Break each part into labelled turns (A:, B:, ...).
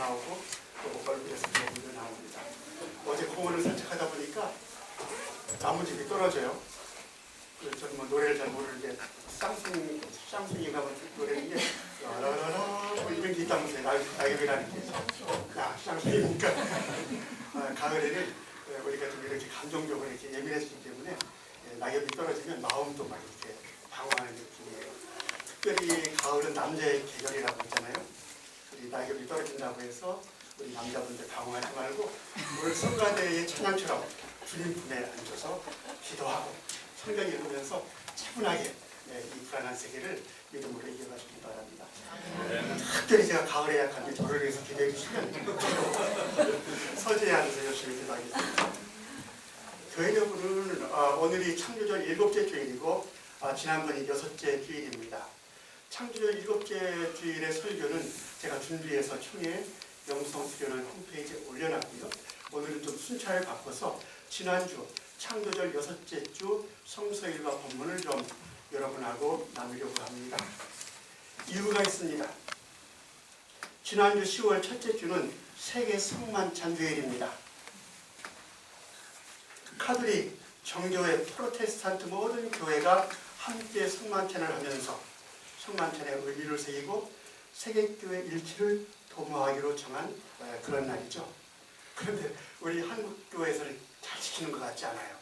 A: 나오고 또 얼굴에서 개구리도 나옵니다. 어제 공원을 산책하다 보니까 나무집이 떨어져요. 저는 뭐 노래를 잘 모르는데 쌍둥이가 뭐 노래는 게 라라라라 뭐 이런 게 있다면서요. 낙엽이라는 게 쌍둥이니까 가을에는 우리가 좀 이렇게 감정적으로 이렇게 예민해지기 때문에 낙엽이 떨어지면 마음도 막 이렇게 방황하는 느낌이에요. 특별히 가을은 남자의 계절이라고 했잖아요. 우리 낙엽이 떨어진다고 해서 우리 남자분들 방황하지 말고 오늘 성가대의 찬양처럼 주님 품에 앉아서 기도하고 성경 읽으면서 차분하게 이 불안한 세계를 믿음으로 이겨가시기 바랍니다. 특별히 제가 가을에 약한데 저를 위해서 기도해 주시면 서재에 앉아서 열심히 기도하겠습니다. 교회 여러분은 오늘이 창조절 7째 주일이고 지난번이 6째 주일입니다. 창조절 7째 주일의 설교는 제가 준비해서 총회 영성수련원 홈페이지에 올려놨고요. 오늘은 좀 순차를 바꿔서 지난주 창조절 6째 주 성서일과 본문을 좀 여러분하고 나누려고 합니다. 이유가 있습니다. 지난주 10월 첫째 주는 세계 성만찬 주일입니다. 카톨릭, 정교회, 프로테스탄트 모든 교회가 함께 성만찬을 하면서 성만찬의 의미를 새기고 세계교회 일치를 도모하기로 정한 그런 날이죠. 그런데 우리 한국교회에서는 잘 지키는 것 같지 않아요.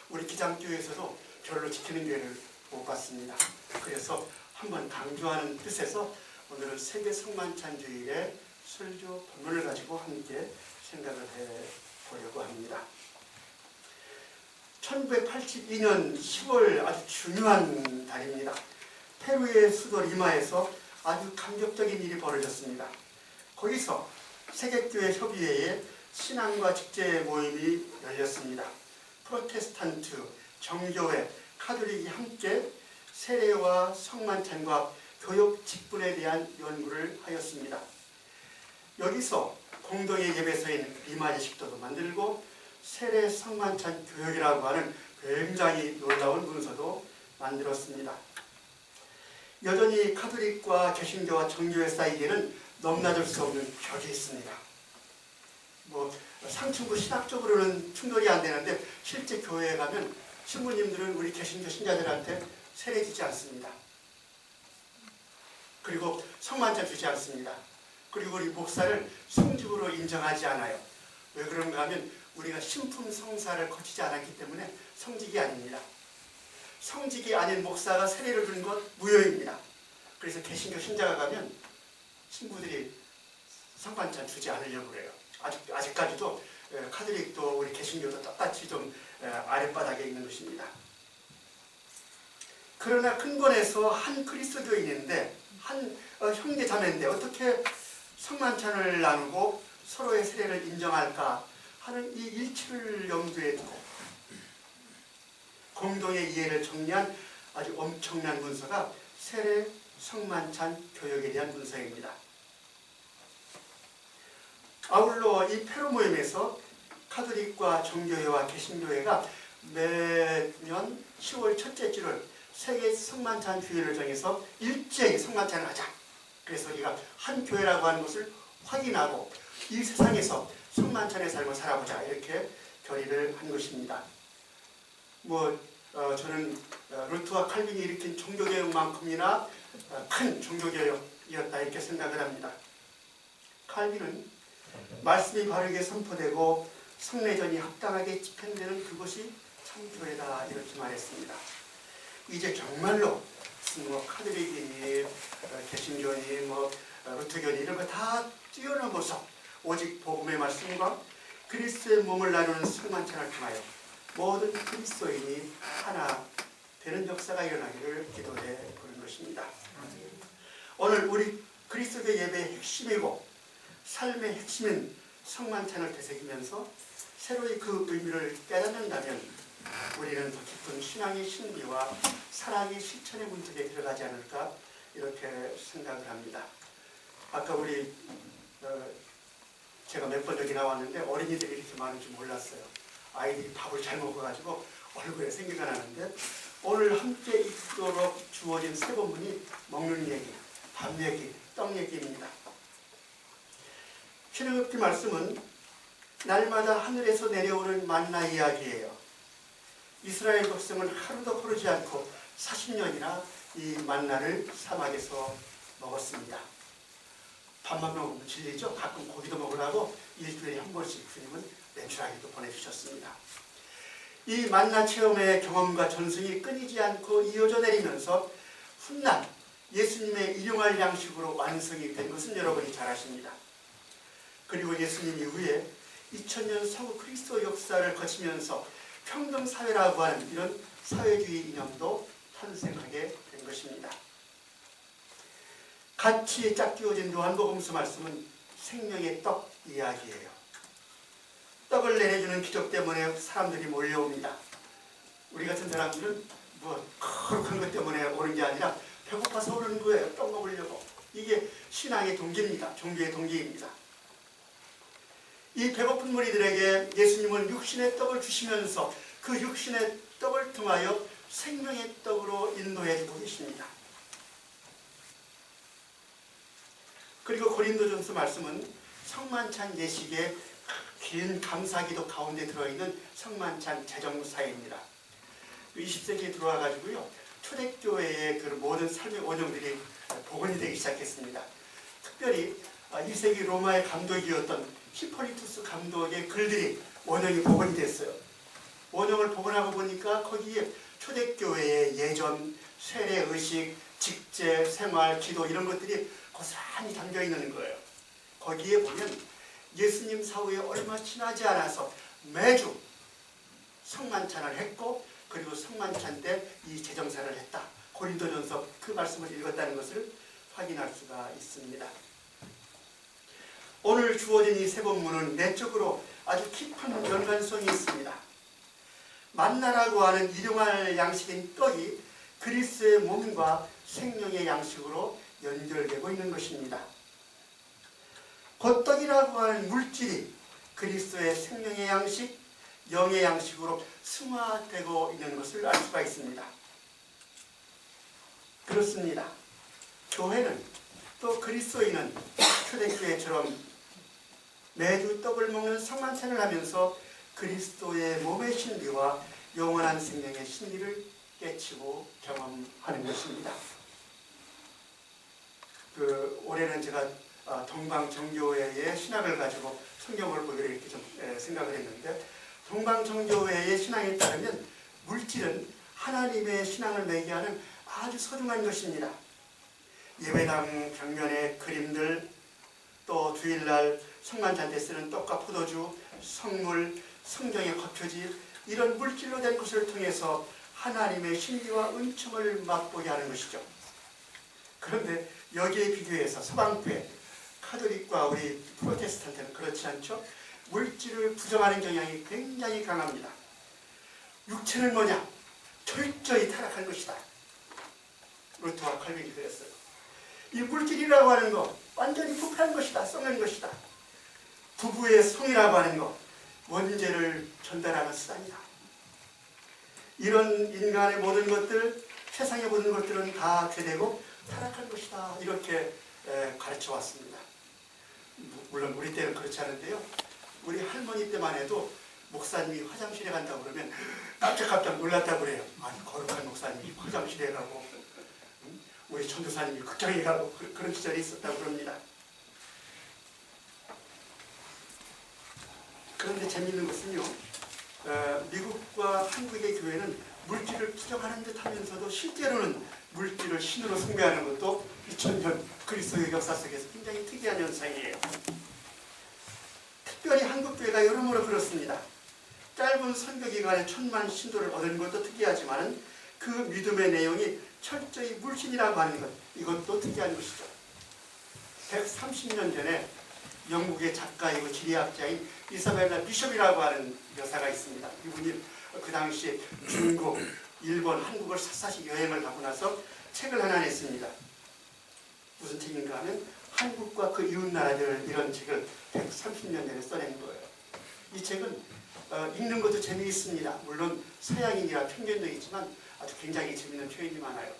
A: 우리 기장교회에서도 별로 지키는 교회를 못 봤습니다. 그래서 한번 강조하는 뜻에서 오늘은 세계 성만찬 주일에 설교 본문을 가지고 함께 생각을 해보려고 합니다. 1982년 10월 아주 중요한 달입니다. 페루의 수도 리마에서 아주 감격적인 일이 벌어졌습니다. 거기서 세계교회 협의회에 신앙과 직제 모임이 열렸습니다. 프로테스탄트, 정교회, 카톨릭이 함께 세례와 성만찬과 교육 직분에 대한 연구를 하였습니다. 여기서 공동의 예배소인 리마제식도도 만들고 세례 성만찬 교육이라고 하는 굉장히 놀라운 문서도 만들었습니다. 여전히 카톨릭과 개신교와 정교회 사이에는 넘나들 수 없는 벽이 있습니다. 상층부 신학적으로는 충돌이 안 되는데 실제 교회에 가면 신부님들은 우리 개신교 신자들한테 세례 주지 않습니다. 그리고 성만찬 주지 않습니다. 그리고 우리 목사를 성직으로 인정하지 않아요. 왜 그런가 하면 우리가 신품 성사를 거치지 않았기 때문에 성직이 아닙니다. 성직이 아닌 목사가 세례를 주는 건 무효입니다. 그래서 개신교 신자가 가면 신부들이 성만찬 주지 않으려고 그래요. 아직까지도 카톨릭도 우리 개신교도 똑같이 좀 아랫바닥에 있는 것입니다. 그러나 근본에서 한 그리스도인인데 한 형제 자매인데 어떻게 성만찬을 나누고 서로의 세례를 인정할까 하는 이 일치를 염두에 두고 공동의 이해를 정리한 아주 엄청난 문서가 세례 성만찬 교육에 대한 문서입니다. 아울러 이 페루 모임에서 카톨릭과 정교회와 개신교회가 매년 10월 첫째 주를 세계 성만찬 주일을 정해서 일제히 성만찬을 하자. 그래서 우리가 한 교회라고 하는 것을 확인하고 이 세상에서 성만찬의 삶을 살아보자 이렇게 결의를 한 것입니다. 저는 루트와 칼빈이 일으킨 종교개혁만큼이나 큰 종교개혁이었다 이렇게 생각을 합니다. 칼빈은 말씀이 바르게 선포되고 성례전이 합당하게 집행되는 그것이 참교회다 이렇게 말했습니다. 이제 정말로 카톨릭이니 개신교니 루터교니 이런 거 다 뛰어넘어서 오직 복음의 말씀과 그리스도의 몸을 나누는 성만찬을 통하여 모든 그리스도인이 하나 되는 역사가 일어나기를 기도해 보는 것입니다. 오늘 우리 그리스도의 예배의 핵심이고 삶의 핵심인 성만찬을 되새기면서 새로이 그 의미를 깨닫는다면 우리는 더 깊은 신앙의 신비와 사랑의 실천의 문턱에 들어가지 않을까 이렇게 생각을 합니다. 아까 제가 몇 번 여기 나왔는데 어린이들이 이렇게 많은 줄 몰랐어요. 아이들이 밥을 잘 먹어가지고 얼굴에 생기가 나는데 오늘 함께 있도록 주어진 세 본문이 먹는 얘기, 밥 얘기, 떡 얘기입니다. 출애굽기 말씀은 날마다 하늘에서 내려오는 만나 이야기예요. 이스라엘 백성은 하루도 거르지 않고 40년이나 이 만나를 사막에서 먹었습니다. 밥만 먹으면 질리죠? 가끔 고기도 먹으라고 일주일에 한 번씩 주님은 내추라기도 보내주셨습니다. 이 만나 체험의 경험과 전승이 끊이지 않고 이어져 내리면서 훗날 예수님의 일용할 양식으로 완성이 된 것은 여러분이 잘 아십니다. 그리고 예수님 이후에 2000년 서구 그리스도 역사를 거치면서 평등사회라고 하는 이런 사회주의 이념도 탄생하게 된 것입니다. 같이 짝지어진 요한복음서 말씀은 생명의 떡 이야기예요. 떡을 내려주는 기적 때문에 사람들이 몰려옵니다. 우리 같은 사람들은 거룩한 것 때문에 오는 게 아니라 배고파서 오는 거예요. 떡 먹으려고. 이게 신앙의 동기입니다. 종교의 동기입니다. 이 배고픈 무리들에게 예수님은 육신의 떡을 주시면서 그 육신의 떡을 통하여 생명의 떡으로 인도해 주고 계십니다. 그리고 고린도전서 말씀은 성만찬 예식의 긴 감사기도 가운데 들어있는 성만찬 제정사입니다. 20세기에 들어와가지고요, 초대교회의 그 모든 삶의 원형들이 복원이 되기 시작했습니다. 특별히 1세기 로마의 감독이었던 히포리투스 감독의 글들이 원형이 복원이 됐어요. 원형을 복원하고 보니까 거기에 초대교회의 예전, 세례의식, 직제, 생활, 기도 이런 것들이 고스란히 담겨 있는 거예요. 거기에 보면 예수님 사후에 얼마 지나지 않아서 매주 성만찬을 했고 그리고 성만찬 때 이 제정사를 했다. 고린도전서 그 말씀을 읽었다는 것을 확인할 수가 있습니다. 오늘 주어진 이 세 본문은 내적으로 아주 깊은 연관성이 있습니다. 만나라고 하는 일용할 양식인 떡이 그리스도의 몸과 생명의 양식으로 연결되고 있는 것입니다. 그 떡이라고 하는 물질이 그리스도의 생명의 양식, 영의 양식으로 승화되고 있는 것을 알 수가 있습니다. 그렇습니다. 교회는 또 그리스도인은 초대교회처럼 매주 떡을 먹는 성만찬을 하면서 그리스도의 몸의 신비와 영원한 생명의 신비를 깨치고 경험하는 것입니다. 올해는 제가 동방정교회의 신학을 가지고 성경을 보기로 이렇게 좀 생각을 했는데, 동방정교회의 신앙에 따르면 물질은 하나님의 신앙을 매개하는 아주 소중한 것입니다. 예배당 벽면의 그림들, 또 주일날 성만찬 때 쓰는 떡과 포도주, 성물, 성경의 겉표지, 이런 물질로 된 것을 통해서 하나님의 신비와 은총을 맛보게 하는 것이죠. 그런데 여기에 비교해서 서방교회, 카톨릭과 우리 프로테스탄트는 그렇지 않죠? 물질을 부정하는 경향이 굉장히 강합니다. 육체는 뭐냐? 철저히 타락한 것이다. 루터와 칼빈이 그랬어요. 이 물질이라고 하는 거 완전히 부패한 것이다. 썩는 것이다. 부부의 성이라고 하는 거 원죄를 전달하는 수단이다. 이런 인간의 모든 것들, 세상의 모든 것들은 다 죄되고 타락한 것이다. 이렇게 가르쳐 왔습니다. 물론 우리 때는 그렇지 않은데요. 우리 할머니 때만 해도 목사님이 화장실에 간다고 그러면 깜짝 놀랐다고 그래요. 아니, 거룩한 목사님이 화장실에 가고, 우리 전도사님이 극장에 가고 그런 시절이 있었다고 그럽니다. 그런데 재미있는 것은요, 미국과 한국의 교회는 물질을 부정하는 듯 하면서도 실제로는 물질을 신으로 숭배하는 것도 2000년 그리스도의 역사 속에서 굉장히 특이한 현상이에요. 특별히 한국교회가 여러모로 그렇습니다. 짧은 선교 기간에 1000만 신도를 얻은 것도 특이하지만 그 믿음의 내용이 철저히 물신이라고 하는 것, 이것도 특이한 것이죠. 130년 전에 영국의 작가이고 지리학자인 이사벨라 비숍이라고 하는 여사가 있습니다. 이분이 그 당시 중국, 일본, 한국을 샅샅이 여행을 하고 나서 책을 하나 냈습니다. 무슨 책인가 하면 한국과 그 이웃나라들, 이런 책을 130년 전에 써낸 거예요. 이 책은 읽는 것도 재미있습니다. 물론 서양인이라 편견도 있지만 아주 굉장히 재미있는 표현이 많아요.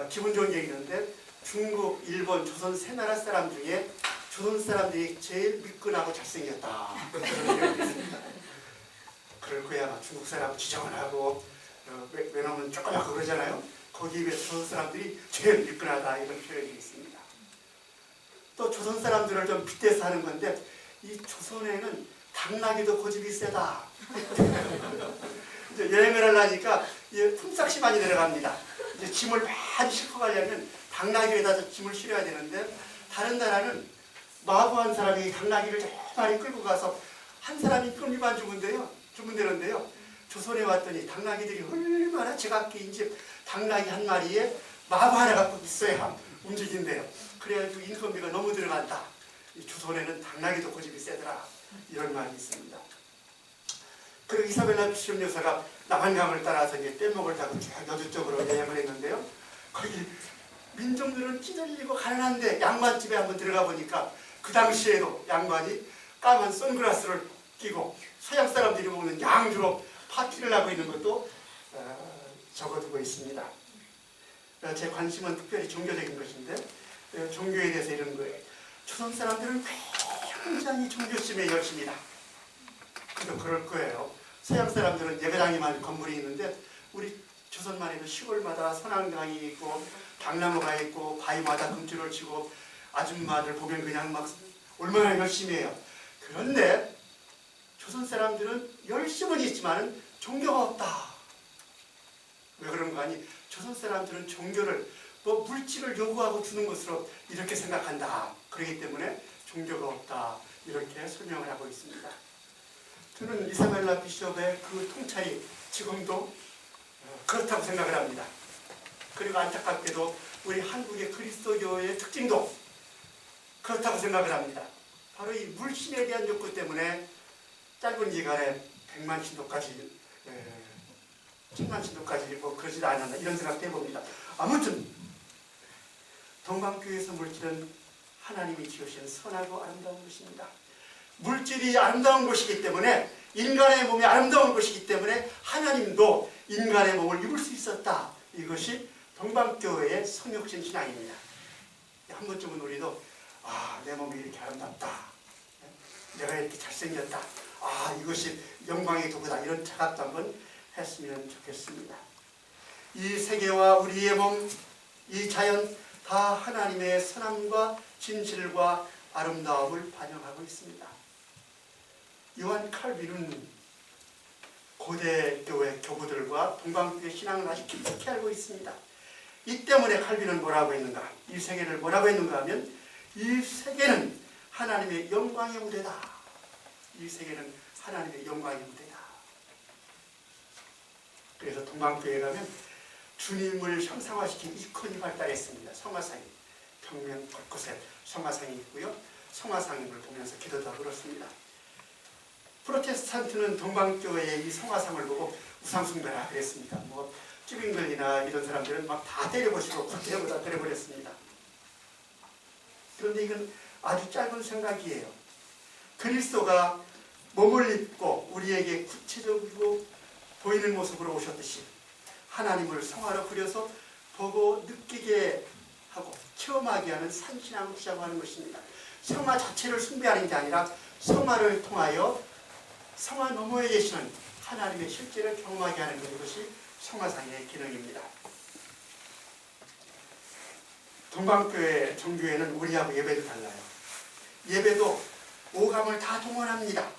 A: 기분 좋은 게 있는데 중국, 일본, 조선 세 나라 사람 중에 조선 사람들이 제일 미끈하고 잘생겼다. 그런 얘기가 있습니다. 그럴 거야. 막 중국 사람 지저분하고 외놈은 조그맣고 그러잖아요. 거기에 비해서 조선 사람들이 제일 미끈하다 이런 표현이 있습니다. 또 조선 사람들을 좀 빗대서 하는 건데 이 조선에는 당나귀도 고집이 세다. 이제 여행을 하려니까 품삯이 많이 들어갑니다. 이제 짐을 많이 싣고 가려면 당나귀에다 짐을 실어야 되는데 다른 나라는 마부한 사람이 당나귀를 저 많이 끌고 가서 한 사람이 금이만 주면 되는데요. 조선에 왔더니 당나귀들이 얼마나 제각기인지 당나귀 한 마리에 마부 하나 갖고 있어야 움직인대요. 그래가지고 인건비가 너무 들어간다. 이 조선에는 당나귀도 고집이 세더라. 이런 말이 있습니다. 그리고 이사벨라 비숍 여사가 남한강을 따라서 이제 뗏목을 타고 쭉 여주 쪽으로 여행을 했는데요. 거기 민중들은 찌들리고 가난한데 양반집에 한번 들어가 보니까 그 당시에도 양반이 까만 선글라스를 끼고 서양 사람들이 먹는 양주로 파티를 하고 있는 것도 적어두고 있습니다. 제 관심은 특별히 종교적인 것인데 종교에 대해서 이런 거예요. 조선 사람들은 굉장히 종교심에 열심이다. 그도 그럴 거예요. 서양 사람들은 예배당에만 건물이 있는데 우리 조선만 해도 시골마다 선앙당이 있고 당나무가 있고 바위마다 금줄을 치고 아줌마들 보면 그냥 막 얼마나 열심히 해요. 그런데 조선 사람들은 열심은 있지만 종교가 없다. 왜 그런 거 아니? 조선 사람들은 종교를 뭐 물질을 요구하고 주는 것으로 이렇게 생각한다. 그렇기 때문에 종교가 없다. 이렇게 설명을 하고 있습니다. 저는 이사벨라 비숍의 그 통찰이 지금도 그렇다고 생각을 합니다. 그리고 안타깝게도 우리 한국의 그리스도교의 특징도 그렇다고 생각을 합니다. 바로 이 물신에 대한 욕구 때문에 짧은 기간에 100만 신도까지 1000만 신도까지 뭐 그러지도 않았나 이런 생각도 해봅니다. 아무튼 동방교회에서 물질은 하나님이 지으신 선하고 아름다운 것입니다. 물질이 아름다운 것이기 때문에 인간의 몸이 아름다운 것이기 때문에 하나님도 인간의 몸을 입을 수 있었다. 이것이 동방교회의 성육신 신앙입니다. 한 번쯤은 우리도 내 몸이 이렇게 아름답다. 내가 이렇게 잘생겼다. 이것이 영광의 도구다. 이런 자각도 한번 했으면 좋겠습니다. 이 세계와 우리의 몸, 이 자연 다 하나님의 선함과 진실과 아름다움을 반영하고 있습니다. 요한 칼빈은 고대 교회 교부들과 동방교회 신앙을 아주 깊숙이 알고 있습니다. 이 때문에 칼빈은 뭐라고 했는가? 이 세계를 뭐라고 했는가 하면 이 세계는 하나님의 영광의 무대다. 이 세계는 하나님의 영광의 무대다. 그래서 동방교회에 가면 주님을 형상화시킨 이콘이 발달했습니다. 성화상이 평면 곳곳에 성화상이 있고요. 성화상을 보면서 기도도 하고 그렇습니다. 프로테스탄트는 동방교회의 이 성화상을 보고 우상숭배라 그랬습니다. 뭐 쭈빙글이나 이런 사람들은 막 다 때려보시고 굴대보다 때려버렸습니다. 그런데 이건 아주 짧은 생각이에요. 그리스도가 몸을 입고 우리에게 구체적으로 보이는 모습으로 오셨듯이 하나님을 성화로 그려서 보고 느끼게 하고 체험하게 하는 산신앙을 시작하는 것입니다. 성화 자체를 숭배하는 게 아니라 성화를 통하여 성화 너머에 계시는 하나님의 실제를 경험하게 하는 것, 이것이 성화상의 기능입니다. 동방교회 정교회는 우리하고 예배도 달라요. 예배도 오감을 다 동원합니다.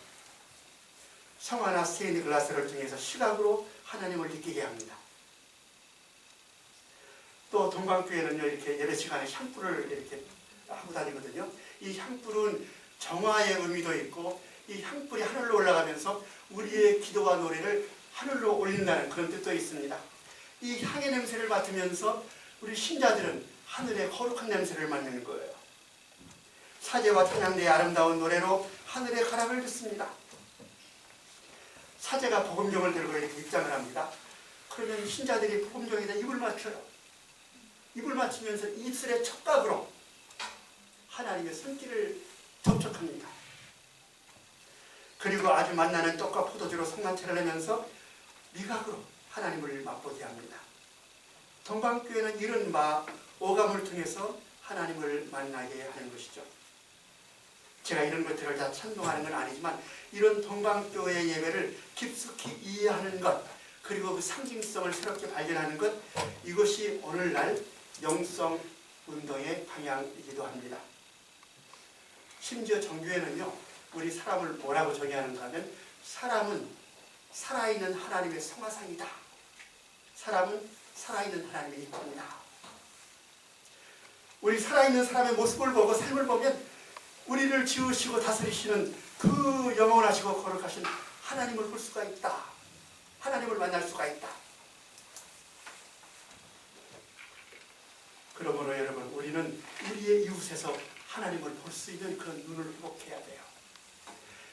A: 성화나 스테인드글라스를 통해서 시각으로 하나님을 느끼게 합니다. 또 동방교회는요, 이렇게 예배 시간에 향불을 이렇게 하고 다니거든요. 이 향불은 정화의 의미도 있고 이 향불이 하늘로 올라가면서 우리의 기도와 노래를 하늘로 올린다는 그런 뜻도 있습니다. 이 향의 냄새를 맡으면서 우리 신자들은 하늘의 거룩한 냄새를 맡는 거예요. 사제와 찬양대의 아름다운 노래로 하늘의 가락을 듣습니다. 사제가 복음종을 들고 이렇게 입장을 합니다. 그러면 신자들이 복음종에다 입을 맞춰요. 입을 맞추면서 입술의 촉각으로 하나님의 손길을 접촉합니다. 그리고 아주 만나는 떡과 포도주로 성만찬을 하면서 미각으로 하나님을 맛보게 합니다. 동방교회는 이런 오감을 통해서 하나님을 만나게 하는 것이죠. 제가 이런 것들을 다 찬동하는 건 아니지만 이런 동방교회 예배를 깊숙이 이해하는 것, 그리고 그 상징성을 새롭게 발견하는 것, 이것이 오늘날 영성 운동의 방향이기도 합니다. 심지어 정교회는요, 우리 사람을 뭐라고 정의하는가 하면 사람은 살아있는 하나님의 성화상이다. 사람은 살아있는 하나님의 이입니다. 우리 살아있는 사람의 모습을 보고 삶을 보면 우리를 지으시고 다스리시는 그 영원하시고 거룩하신 하나님을 볼 수가 있다. 하나님을 만날 수가 있다. 그러므로 여러분, 우리는 우리의 이웃에서 하나님을 볼 수 있는 그런 눈을 회복해야 돼요.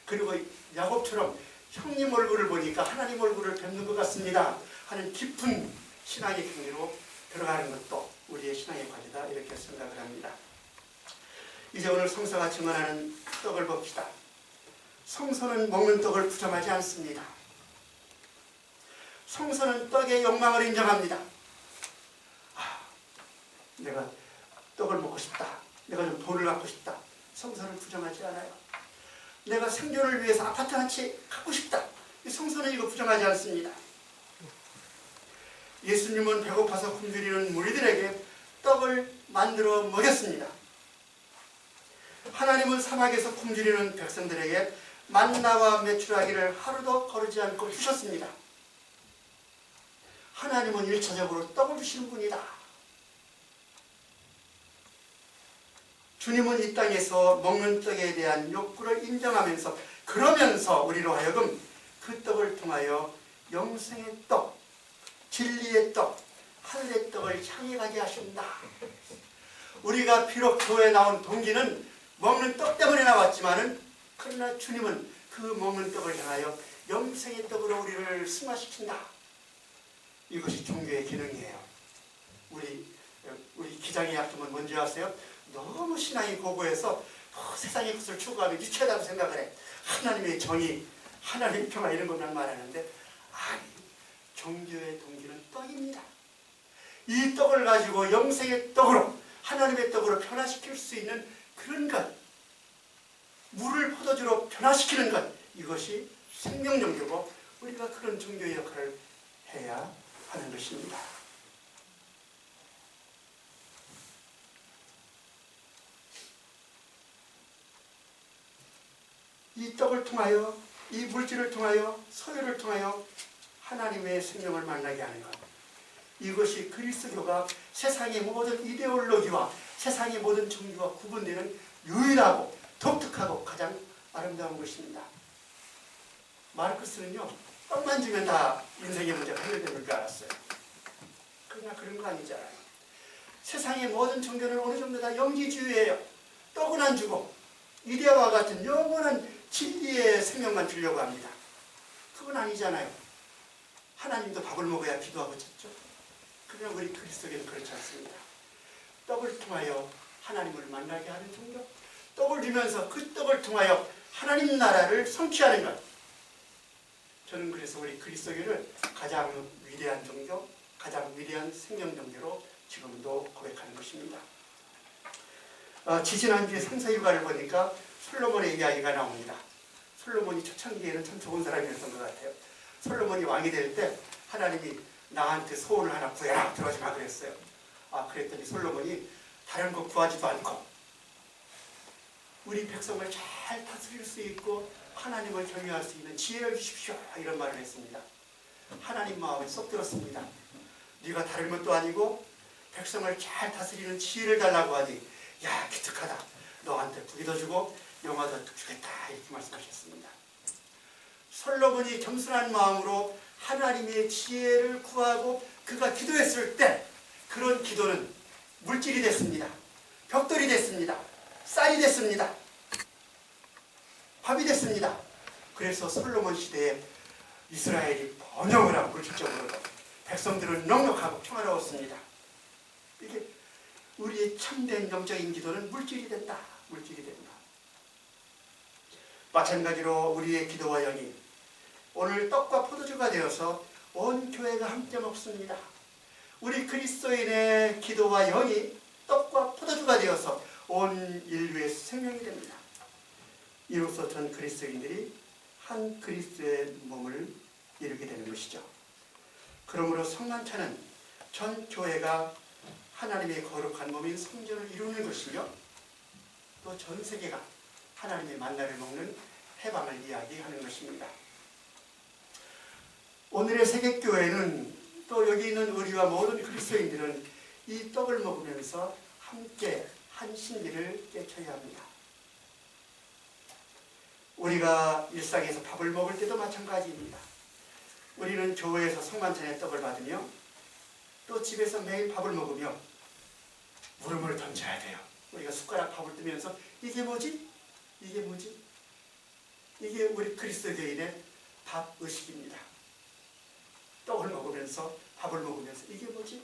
A: 그리고 야곱처럼 형님 얼굴을 보니까 하나님 얼굴을 뵙는 것 같습니다 하는 깊은 신앙의 경지로 들어가는 것도 우리의 신앙의 과제다, 이렇게 생각을 합니다. 이제 오늘 성서가 증언하는 떡을 봅시다. 성서는 먹는 떡을 부정하지 않습니다. 성서는 떡의 욕망을 인정합니다. 내가 떡을 먹고 싶다, 내가 좀 돈을 갖고 싶다, 성서는 부정하지 않아요. 내가 생존을 위해서 아파트 한 채 갖고 싶다, 성서는 이거 부정하지 않습니다. 예수님은 배고파서 굶주리는 무리들에게 떡을 만들어 먹였습니다. 하나님은 사막에서 굶주리는 백성들에게 만나와 메추라기를 하루도 거르지 않고 주셨습니다. 하나님은 1차적으로 떡을 주시는 분이다. 주님은 이 땅에서 먹는 떡에 대한 욕구를 인정하면서, 그러면서 우리로 하여금 그 떡을 통하여 영생의 떡, 진리의 떡, 할례 떡을 향해 가게 하신다. 우리가 비록 교회에 나온 동기는 먹는 떡 때문에 나왔지만은, 그러나 주님은 그 먹는 떡을 향하여 영생의 떡으로 우리를 승화시킨다. 이것이 종교의 기능이에요. 우리 기장의 약점은 뭔지 아세요? 너무 신앙이 고고해서 세상의 것을 추구하면 유치하다고 생각을 해. 하나님의 정의, 하나님의 평화 이런 것만 말하는데, 아니, 종교의 동기는 떡입니다. 이 떡을 가지고 영생의 떡으로, 하나님의 떡으로 변화시킬 수 있는 그런 것, 물을 포도주로 변화시키는 것, 이것이 생명 종교고 우리가 그런 종교의 역할을 해야 하는 것입니다. 이 떡을 통하여, 이 물질을 통하여, 소유를 통하여 하나님의 생명을 만나게 하는 것, 이것이 그리스도교가 세상의 모든 이데올로기와 세상의 모든 종교와 구분되는 유일하고 독특하고 가장 아름다운 것입니다. 마르크스는요, 떡만 주면 다 인생의 문제가 해결되는 줄 알았어요. 그러나 그런 거 아니잖아요. 세상의 모든 종교는 어느 정도 다 영지주의예요. 떡은 안 주고 이데아와 같은 영원한 진리의 생명만 주려고 합니다. 그건 아니잖아요. 하나님도 밥을 먹어야 기도하고 찾죠. 그러나 우리 그리스도교는 그렇지 않습니다. 떡을 통하여 하나님을 만나게 하는 종교, 떡을 주면서 그 떡을 통하여 하나님 나라를 성취하는 것. 저는 그래서 우리 그리스도교를 가장 위대한 종교, 가장 위대한 생명 종교로 지금도 고백하는 것입니다. 지지난주에 상서일가를 보니까 솔로몬의 이야기가 나옵니다. 솔로몬이 초창기에는 참 좋은 사람이었던 것 같아요. 솔로몬이 왕이 될 때 하나님이 나한테 소원을 하나 구해라, 들어가지 마 그랬어요. 그랬더니 솔로몬이 다른 거 구하지도 않고 우리 백성을 잘 다스릴 수 있고 하나님을 경외할 수 있는 지혜를 주십시오, 이런 말을 했습니다. 하나님 마음에 쏙 들었습니다. 네가 다른 것도 아니고 백성을 잘 다스리는 지혜를 달라고 하니, 야, 기특하다. 너한테 부귀도 주고 영화도 주겠다, 이렇게 말씀하셨습니다. 솔로몬이 겸손한 마음으로 하나님의 지혜를 구하고 그가 기도했을 때 그런 기도는 물질이 됐습니다. 벽돌이 됐습니다. 쌀이 됐습니다. 밥이 됐습니다. 그래서 솔로몬 시대에 이스라엘이 번영을 하고 물질적으로도 백성들은 넉넉하고 평화로웠습니다. 이게 우리의 참된 영적인 기도는 물질이 된다. 물질이 된다. 마찬가지로 우리의 기도와 영이 오늘 떡과 포도주가 되어서 온 교회가 함께 먹습니다. 우리 그리스도인의 기도와 영이 떡과 포도주가 되어서 온 인류의 생명이 됩니다. 이로써 전 그리스도인들이 한 그리스도의 몸을 이루게 되는 것이죠. 그러므로 성만찬은 전 교회가 하나님의 거룩한 몸인 성전을 이루는 것이며 또 전 세계가 하나님의 만나를 먹는 해방을 이야기하는 것입니다. 오늘의 세계교회는 또 여기 있는 우리와 모든 그리스도인들은 이 떡을 먹으면서 함께 한 신비를 깨쳐야 합니다. 우리가 일상에서 밥을 먹을 때도 마찬가지입니다. 우리는 교회에서 성만찬의 떡을 받으며 또 집에서 매일 밥을 먹으며 물음을 던져야 돼요. 우리가 숟가락 밥을 뜨면서 이게 뭐지? 이게 뭐지? 이게 우리 그리스도교인의 밥 의식입니다. 떡을 먹으면서 밥을 먹으면서 이게 뭐지?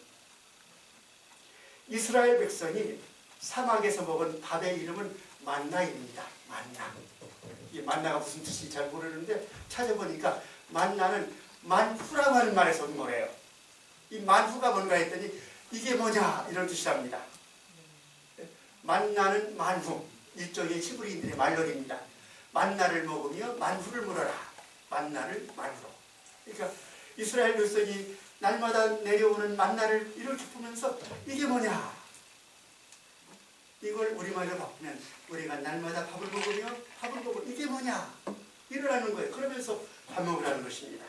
A: 이스라엘 백성이 사막에서 먹은 밥의 이름은 만나입니다. 만나. 이 만나가 무슨 뜻인지 잘 모르는데 찾아보니까 만나는 만후라고 하는 말에서 온 거래요. 이 만후가 뭔가 했더니 이게 뭐냐 이런 뜻이랍니다. 만나는 만후, 일종의 히브리인들의 말놀이입니다. 만나를 먹으며 만후를 물어라. 만나를 만후로. 그러니까 이스라엘 백성이 날마다 내려오는 만나를 이렇게 보면서 이게 뭐냐? 이걸 우리말로 바꾸면 우리가 날마다 밥을 먹고 이게 뭐냐? 이러라는 거예요. 그러면서 밥 먹으라는 것입니다.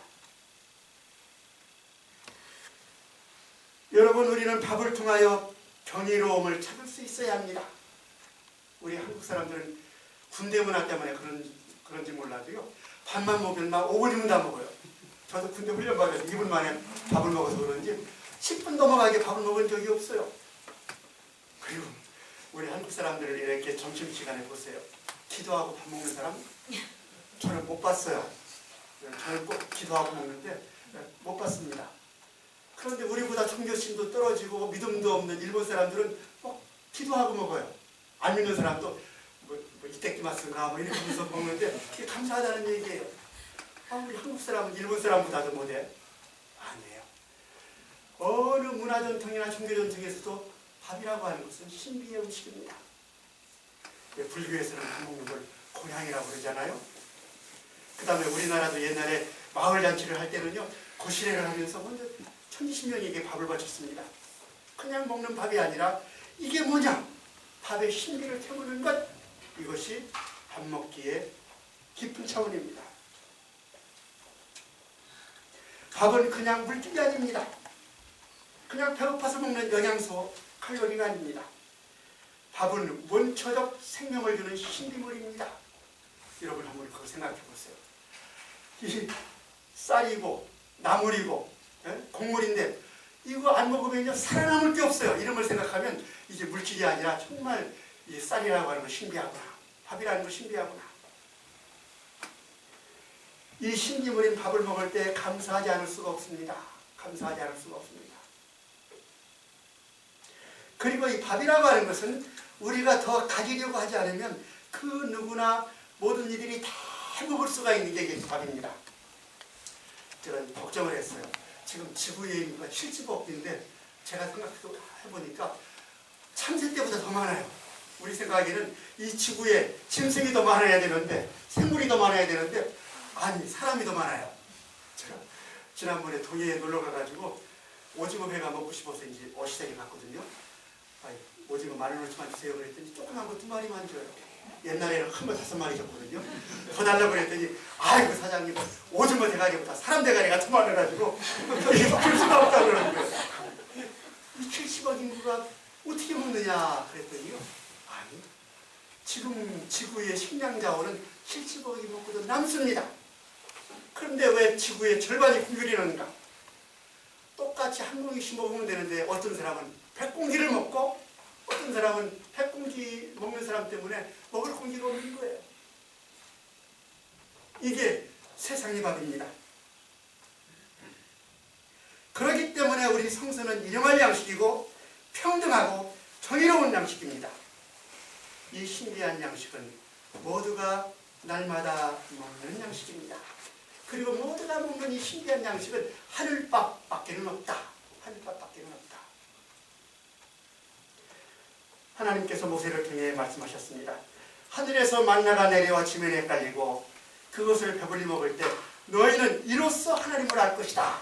A: 여러분, 우리는 밥을 통하여 경이로움을 찾을 수 있어야 합니다. 우리 한국 사람들은 군대 문화 때문에 그런지 몰라도요. 밥만 먹으면 막 5분이면 다 먹어요. 저도 군대 훈련 받아서 2분 만에 밥을 먹어서 그런지 10분 넘어가게 밥을 먹은 적이 없어요. 그리고 우리 한국 사람들을 이렇게 점심시간에 보세요. 기도하고 밥 먹는 사람? 저는 못 봤어요. 저는 꼭 기도하고 먹는데 못 봤습니다. 그런데 우리보다 종교심도 떨어지고 믿음도 없는 일본 사람들은 꼭 기도하고 먹어요. 안 믿는 사람도 뭐 이때끼마스인가 뭐 이렇게 하면서 먹는데 그게 감사하다는 얘기예요. 우리 한국 사람은 일본 사람보다도 못해? 아니에요. 어느 문화 전통이나 종교 전통에서도 밥이라고 하는 것은 신비의 음식입니다. 불교에서는 밥 먹는 걸 공양이라고 그러잖아요. 그 다음에 우리나라도 옛날에 마을잔치를 할 때는요, 거시례를 하면서 먼저 천지신명에게 밥을 바쳤습니다. 그냥 먹는 밥이 아니라 이게 뭐냐? 밥의 신비를 태우는 것, 이것이 밥 먹기의 깊은 차원입니다. 밥은 그냥 물질이 아닙니다. 그냥 배고파서 먹는 영양소, 칼로리가 아닙니다. 밥은 원초적 생명을 주는 신비물입니다. 여러분 한번 그거 생각해 보세요. 이 쌀이고 나물이고 곡물인데 이거 안 먹으면 살아남을 게 없어요. 이런 걸 생각하면 이게 물질이 아니라 정말 이 쌀이라고 하는 건 신비하구나. 밥이라는 건 신비하구나. 이 신비물인 밥을 먹을 때 감사하지 않을 수가 없습니다. 감사하지 않을 수가 없습니다. 그리고 이 밥이라고 하는 것은 우리가 더 가지려고 하지 않으면 그 누구나 모든 이들이 다 먹을 수가 있는 게 밥입니다. 제가 걱정을 했어요. 지금 지구의 인구가 70억인데 제가 생각해보니까 창세 때보다 더 많아요. 우리 생각에는 이 지구에 짐승이 더 많아야 되는데, 생물이 더 많아야 되는데, 아니, 사람이 더 많아요. 제가 지난번에 동해에 놀러 가가지고 오징어 회가 먹고 싶어서 이제 어시장에 갔거든요. 오징어 10,000원어치만 주세요 그랬더니 조그만 거 2마리만 줘요. 옛날에는 큰 거 5마리 줬거든요. 더 달라고 그랬더니 아이고 사장님, 오징어 대가리보다 사람 대가리가 더 많아가지고 이거 볼 수가 없다고 그러는 거예요. 이 70억 인구가 어떻게 먹느냐 그랬더니요, 아니, 지금 지구의 식량 자원은 70억이 먹고도 남습니다. 그런데 왜 지구의 절반이 굶주리는가? 똑같이 한 공기씩 먹으면 되는데 어떤 사람은 100공기를 먹고 어떤 사람은 100공기 먹는 사람 때문에 먹을 공기가 없는 거예요. 이게 세상의 밥입니다. 그렇기 때문에 우리 성서는 일용할 양식이고 평등하고 정의로운 양식입니다. 이 신비한 양식은 모두가 날마다 먹는 양식입니다. 그리고 모두가 먹는 이 신비한 양식은 하늘밥밖에는 없다. 하늘밥밖에는 없다. 하나님께서 모세를 통해 말씀하셨습니다. 하늘에서 만나가 내려와 지면에 깔리고 그것을 배불리 먹을 때 너희는 이로써 하나님을 알 것이다.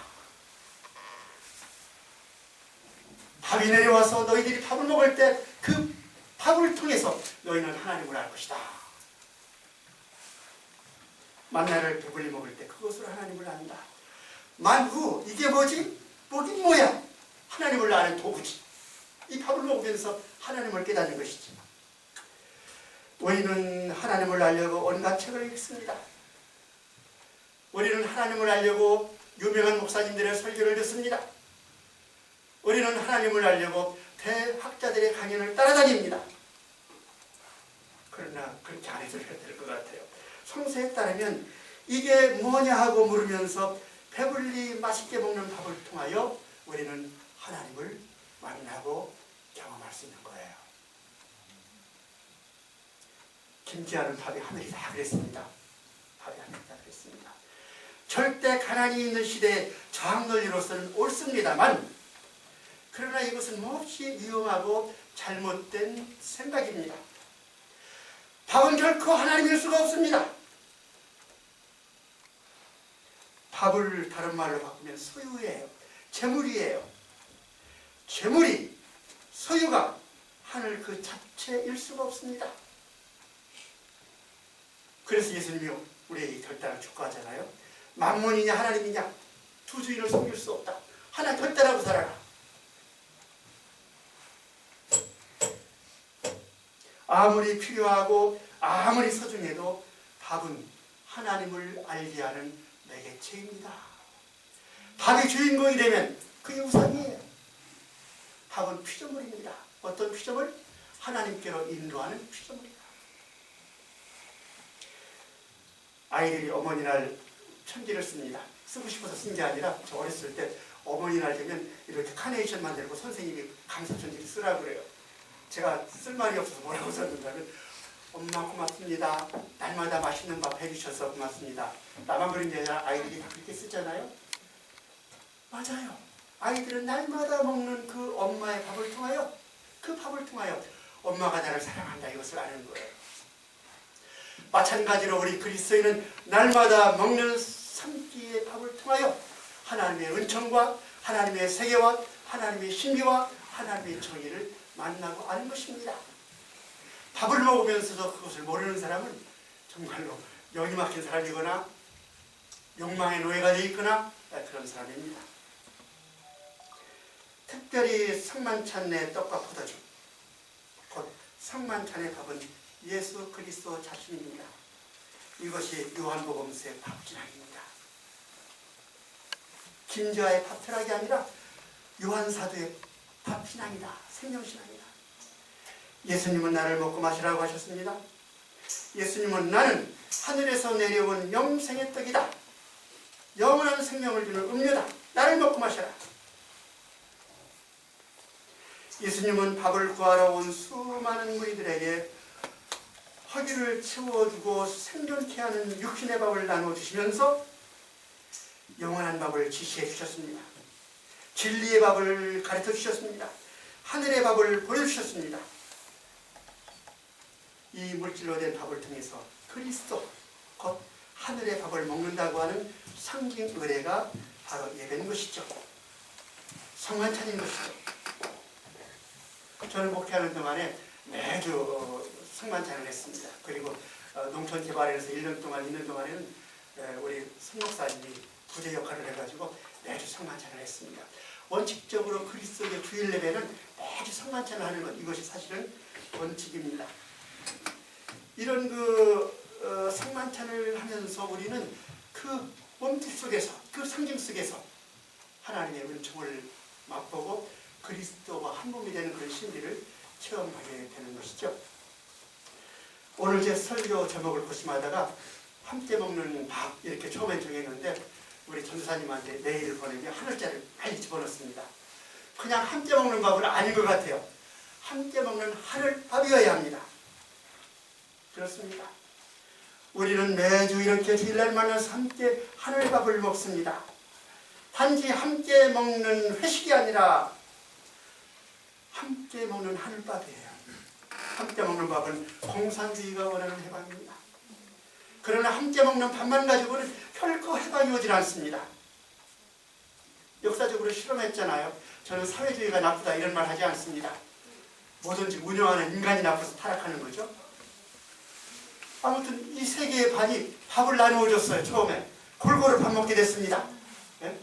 A: 밥이 내려와서 너희들이 밥을 먹을 때 그 밥을 통해서 너희는 하나님을 알 것이다. 만나를 배불리 먹을 때 그것으로 하나님을 안다. 만후, 이게 뭐지? 뭐긴 뭐야? 하나님을 아는 도구지. 이 밥을 먹으면서 하나님을 깨닫는 것이지. 우리는 하나님을 알려고 온갖 책을 읽습니다. 우리는 하나님을 알려고 유명한 목사님들의 설교를 듣습니다. 우리는 하나님을 알려고 대학자들의 강연을 따라다닙니다. 그러나 그렇게 안 해도 될 것 같아요. 성서에 따르면 이게 뭐냐 하고 물으면서 배불리 맛있게 먹는 밥을 통하여 우리는 하나님을 만나고 경험할 수 있는 거예요. 김지하는 밥이 하늘이다 그랬습니다. 밥이 하늘이다 그랬습니다. 절대 가난이 있는 시대에 저항 논리로서는 옳습니다만, 그러나 이것은 몹시 위험하고 잘못된 생각입니다. 밥은 결코 하나님일 수가 없습니다. 밥을 다른 말로 바꾸면 소유예요. 재물이에요. 재물이, 소유가 하늘 그 자체일 수가 없습니다. 그래서 예수님이 우리에게 결단을 촉구하잖아요. 만몬이냐 하나님이냐 두 주인을 섬길 수 없다. 하나 결단하고 살아라. 아무리 필요하고 아무리 소중해도 밥은 하나님을 알게 하는 매개체입니다. 밥이 주인공이 되면 그게 우상이에요. 밥은 피조물입니다. 어떤 피조물? 하나님께로 인도하는 피조물이다. 아이들이 어머니날 편지를 씁니다. 쓰고 싶어서 쓴 게 아니라 저 어렸을 때 어머니날 되면 이렇게 카네이션 만들고 선생님이 감사편지를 쓰라고 그래요. 제가 쓸 말이 없어서 뭐라고 썼는다면, 엄마 고맙습니다. 날마다 맛있는 밥 해주셔서 고맙습니다. 나만 그런 게 아니라 아이들이 다 그렇게 쓰잖아요. 맞아요. 아이들은 날마다 먹는 그 엄마의 밥을 통하여, 그 밥을 통하여 엄마가 나를 사랑한다 이것을 아는 거예요. 마찬가지로 우리 그리스도인은 날마다 먹는 3끼의 밥을 통하여 하나님의 은총과 하나님의 세계와 하나님의 신비와 하나님의 정의를 만나고 아는 것입니다. 밥을 먹으면서도 그것을 모르는 사람은 정말로 영이 막힌 사람이거나 욕망의 노예가 되어 있거나 그런 사람입니다. 특별히 성만찬의 떡과 포도주, 곧 성만찬의 밥은 예수 그리스도 자신입니다. 이것이 요한복음서의 밥진학입니다. 김지아의 밥틀학이 아니라 요한사도의 밥신앙이다. 생명신앙이다. 예수님은 나를 먹고 마시라고 하셨습니다. 예수님은 나는 하늘에서 내려온 영생의 떡이다. 영원한 생명을 주는 음료다. 나를 먹고 마셔라. 예수님은 밥을 구하러 온 수많은 무리들에게 허기를 채워주고 생존케 하는 육신의 밥을 나눠주시면서 영원한 밥을 지시해 주셨습니다. 진리의 밥을 가르쳐 주셨습니다. 하늘의 밥을 보여주셨습니다. 이 물질로 된 밥을 통해서 그리스도, 곧 하늘의 밥을 먹는다고 하는 상징 의례가 바로 예배인 것이죠. 성만찬인 것이죠. 저는 목회하는 동안에 매주 성만찬을 했습니다. 그리고 농촌개발에서 1년 동안 있는 동안에는 우리 성목사님이 부재 역할을 해가지고 매주 성만찬을 했습니다. 원칙적으로 그리스도의 주일 예배는 매주 성만찬을 하는 것, 이것이 사실은 원칙입니다. 이런 성만찬을 하면서 우리는 그 몸짓 속에서, 그 상징 속에서 하나님의 은총을 맛보고 그리스도와 한 몸이 되는 그런 신비를 체험하게 되는 것이죠. 오늘 제 설교 제목을 고심하다가 함께 먹는 밥 이렇게 처음에 정했는데 우리 전도사님한테 메일을 보내면 하늘자를 많이 집어넣습니다. 그냥 함께 먹는 밥은 아닌 것 같아요. 함께 먹는 하늘밥이어야 합니다. 그렇습니다. 우리는 매주 이렇게 주일날 만나서 함께 하늘밥을 먹습니다. 단지 함께 먹는 회식이 아니라 함께 먹는 하늘밥이에요. 함께 먹는 밥은 공산주의가 원하는 해방입니다. 그러나 함께 먹는 밥만 가지고는 결코 해방이 오질 않습니다. 역사적으로 실험했잖아요. 저는 사회주의가 나쁘다 이런 말 하지 않습니다. 뭐든지 운영하는 인간이 나빠서 타락하는 거죠. 아무튼 이 세계의 반이 밥을 나누어줬어요. 처음에 골고루 밥 먹게 됐습니다. 예?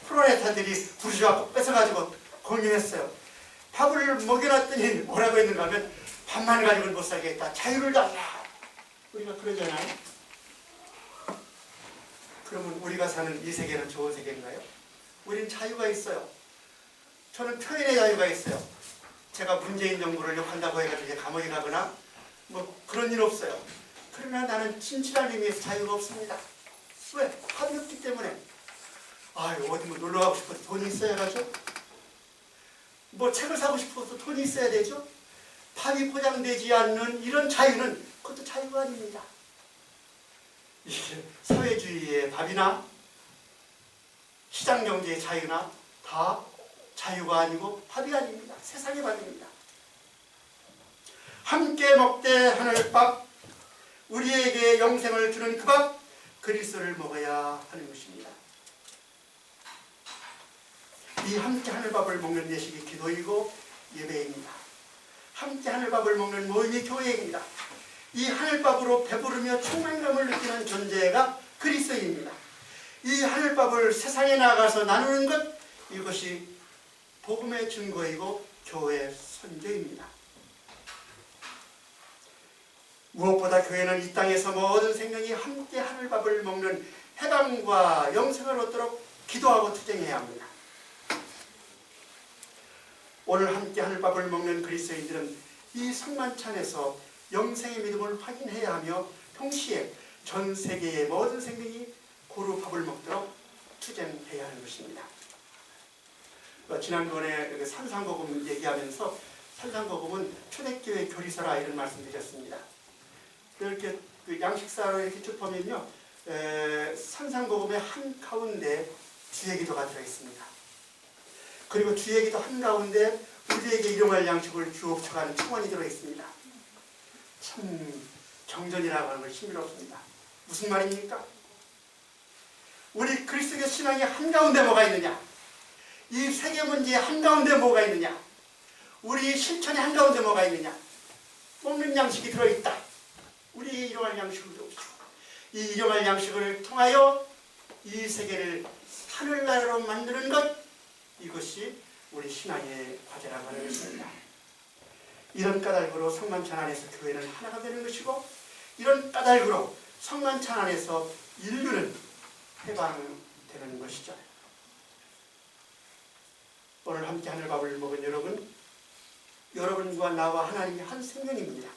A: 프로레타들이 부르주아 뺏어가지고 공유했어요. 밥을 먹여놨더니 뭐라고 했는가 하면 밥만 가지고는 못 살겠다. 자유를 달라. 우리가 그러잖아요. 그러면 우리가 사는 이 세계는 좋은 세계인가요? 우리는 자유가 있어요. 저는 표현의 자유가 있어요. 제가 문재인 정부를 욕한다고 해가지고 이제 감옥에 가거나 뭐 그런 일 없어요. 그러나 나는 진실한 의미에서 자유가 없습니다. 왜? 밥이 없기 때문에. 아유, 어디 뭐 놀러 가고 싶어도 돈이 있어야 가죠. 뭐 책을 사고 싶어도 돈이 있어야 되죠. 밥이 포장되지 않는 이런 자유는 그것도 자유가 아닙니다. 이게 사회주의의 밥이나 시장경제의 자유나 다 자유가 아니고 밥이 아닙니다. 세상의 밥입니다. 함께 먹되 하늘밥, 우리에게 영생을 주는 그 밥, 그리스도를 먹어야 하는 것입니다. 이 함께 하늘밥을 먹는 예식이 기도이고 예배입니다. 함께 하늘밥을 먹는 모임이 교회입니다. 이 하늘밥으로 배부르며 충만감을 느끼는 존재가 그리스도입니다. 이 하늘밥을 세상에 나가서 나누는 것, 이것이 복음의 증거이고 교회의 선교입니다. 무엇보다 교회는 이 땅에서 모든 생명이 함께 하늘밥을 먹는 해방과 영생을 얻도록 기도하고 투쟁해야 합니다. 오늘 함께 하늘밥을 먹는 그리스도인들은 이 성만찬에서 영생의 믿음을 확인해야 하며 동시에 전 세계의 모든 생명이 고루 밥을 먹도록 투쟁해야 하는 것입니다. 지난번에 산상복음 얘기하면서 산상복음은 초대교회 교리서라 이런 말씀드렸습니다. 이렇게 양식사로 이렇게 쭉 보면요, 산상복음의 한가운데 주의기도가 들어있습니다. 그리고 주의기도 한가운데 우리에게 일용할 양식을 주옵소가는 청원이 들어있습니다. 참 정전이라고 하는 건 힘들었습니다. 무슨 말입니까? 우리 그리스도교 신앙의 한가운데 뭐가 있느냐? 이 세계 문제의 한가운데 뭐가 있느냐? 우리 실천의 한가운데 뭐가 있느냐? 먹는 양식이 들어있다. 우리 일용할 양식을 주옵시고, 이 일용할 양식을 통하여 이 세계를 하늘나라로 만드는 것, 이것이 우리 신앙의 과제라고 하는 것입니다. 이런 까닭으로 성만찬 안에서 교회는 하나가 되는 것이고, 이런 까닭으로 성만찬 안에서 인류는 해방되는 것이죠. 오늘 함께 하늘밥을 먹은 여러분과 나와 하나님이 한 생명입니다.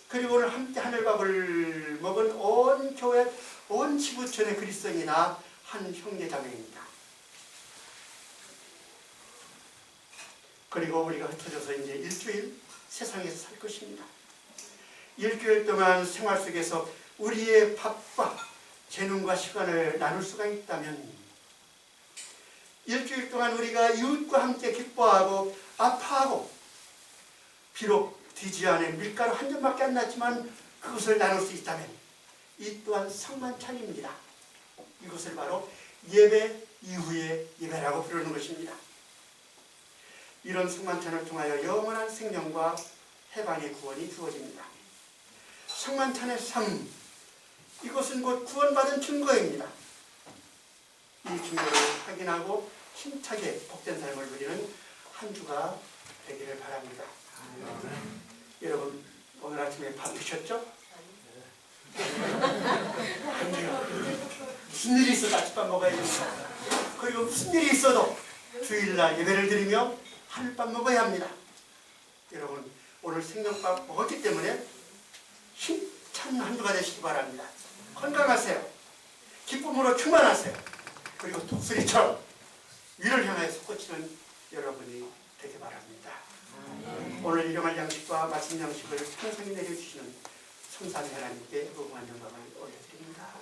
A: 그리고 오늘 함께 하늘밥을 먹은 온 교회, 온 지구촌의 그리스도인이나 한 형제자매입니다. 그리고 우리가 흩어져서 이제 일주일 세상에서 살 것입니다. 일주일 동안 생활 속에서 우리의 밥과 재능과 시간을 나눌 수가 있다면, 일주일 동안 우리가 이웃과 함께 기뻐하고 아파하고, 비록 뒤지 안에 밀가루 한 점밖에 안 났지만 그것을 나눌 수 있다면, 이 또한 성만찬입니다. 이것을 바로 예배 이후의 예배라고 부르는 것입니다. 이런 성만찬을 통하여 영원한 생명과 해방의 구원이 주어집니다. 성만찬의 삶, 이것은 곧 구원받은 증거입니다. 이 증거를 확인하고 힘차게 복된 삶을 누리는 한 주가 되기를 바랍니다. 여러분, 오늘 아침에 밥 드셨죠? 무슨 일이 있어도 아침밥 먹어야 됩니다. 그리고 무슨 일이 있어도 주일날 예배를 드리며 하늘밥 먹어야 합니다. 여러분, 오늘 생명밥 먹었기 때문에 힘찬 한 주가 되시기 바랍니다. 건강하세요. 기쁨으로 충만하세요. 그리고 독수리처럼 위를 향하여 솟구치는 여러분이 되기 바랍니다. 오늘 일용할 양식과 말씀 양식을 평생히 내려주시는 성삼위 하나님께 무궁한 영광을 올려드립니다.